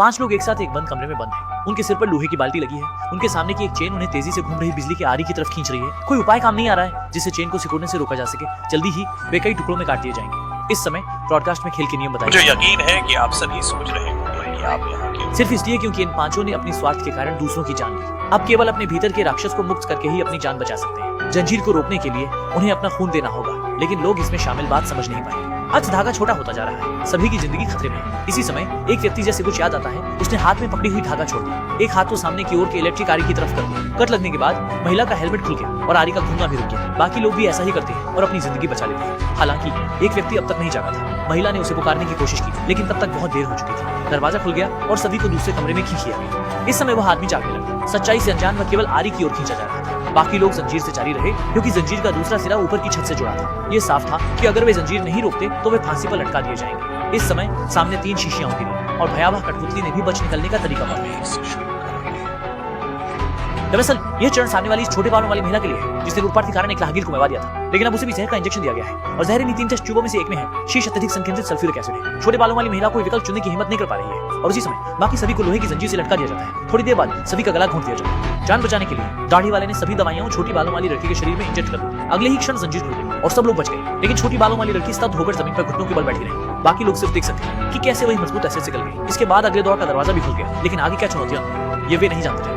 5 लोग एक साथ एक बंद कमरे में बंद हैं। उनके सिर पर लोहे की बाल्टी लगी है। उनके सामने की एक चेन उन्हें तेजी से घूम रही बिजली की आरी की तरफ खींच रही है। कोई उपाय काम नहीं आ रहा है जिससे चेन को सिकुड़ने से रोका जा सके। जल्दी ही वे कई टुकड़ों में काट दिए जाएंगे। इस समय ब्रॉडकास्ट में खेल के नियम बताए। मुझे यकीन है कि आप सभी सोच रहे होंगे कि आप यहाँ क्यों। सिर्फ इसलिए क्योंकि इन पांचों ने अपने स्वार्थ के कारण दूसरों की जान ली। अब केवल अपने भीतर के राक्षस को मुक्त करके ही अपनी जान बचा सकते हैं। जंजीर को रोकने के लिए उन्हें अपना खून देना होगा, लेकिन लोग इसमें शामिल बात समझ नहीं पाए। आज धागा छोटा होता जा रहा है। सभी की जिंदगी खतरे में है। इसी समय एक व्यक्ति जैसे कुछ याद आता है, उसने हाथ में पकड़ी हुई धागा छोड़ दिया। एक हाथ को सामने की ओर के इलेक्ट्रिक आरी की तरफ कर दिया। कट लगने के बाद महिला का हेलमेट खुल गया और आरी का घूमना भी रुक गया। बाकी लोग भी ऐसा ही करते हैं और अपनी जिंदगी बचा लेते हैं। हालांकि एक व्यक्ति अब तक नहीं जागा था। महिला ने उसे पुकारने की कोशिश की, लेकिन तब तक बहुत देर हो चुकी थी। दरवाजा खुल गया और सभी को दूसरे कमरे में खींच लिया गया। इस समय वह आदमी जागने लगा। सच्चाई से अनजान वह केवल आरी की ओर खींचा जा रहा था। बाकी लोग जंजीर से जारी रहे, क्योंकि जंजीर का दूसरा सिरा ऊपर की छत से जुड़ा था। ये साफ था कि अगर वे जंजीर नहीं रोकते तो वे फांसी पर लटका दिए जाएंगे। इस समय सामने 3 शीशियां उतरी और भयावह कठपुतली ने भी बच निकलने का तरीका बताया। दरअसल यह चरण सामने वाली इस छोटे बालों वाली महिला के लिए है, जिसने लूटपाट के कारण एक राहगीर को मरवा दिया था, लेकिन अब उसे भी जहर का इंजेक्शन दिया गया है और जहर इन 3 टेस्ट ट्यूबों में से एक में है शीश अत्यधिक संकेंद्रित सल्फ्यूरिक एसिड है। छोटे बालों वाली महिला को विकल्प चुनने की हिम्मत नहीं कर पा रही है और उसी समय बाकी सभी को लोहे की जंजीर से लटका दिया जाता है। थोड़ी देर बाद सभी का गला घोंट दिया जाता है। जान बचाने के लिए दाढ़ी वाले ने सभी दवाइयां छोटी बालों वाली लड़की के शरीर में इंजेक्ट कर दी। अगले ही क्षण जंजीर खुल गई और सब लोग बच गए, लेकिन छोटी बालों वाली लड़की स्तब्ध होकर जमीन पर घुटनों के बल बैठी रही। बाकी लोग सिर्फ देख सकते हैं कि कैसे वही मजबूत ऐसे निकल गई। इसके बाद अगले दौर का दरवाजा भी खुल गया, लेकिन आगे क्या चुनौतियां ये वे नहीं जानते थे।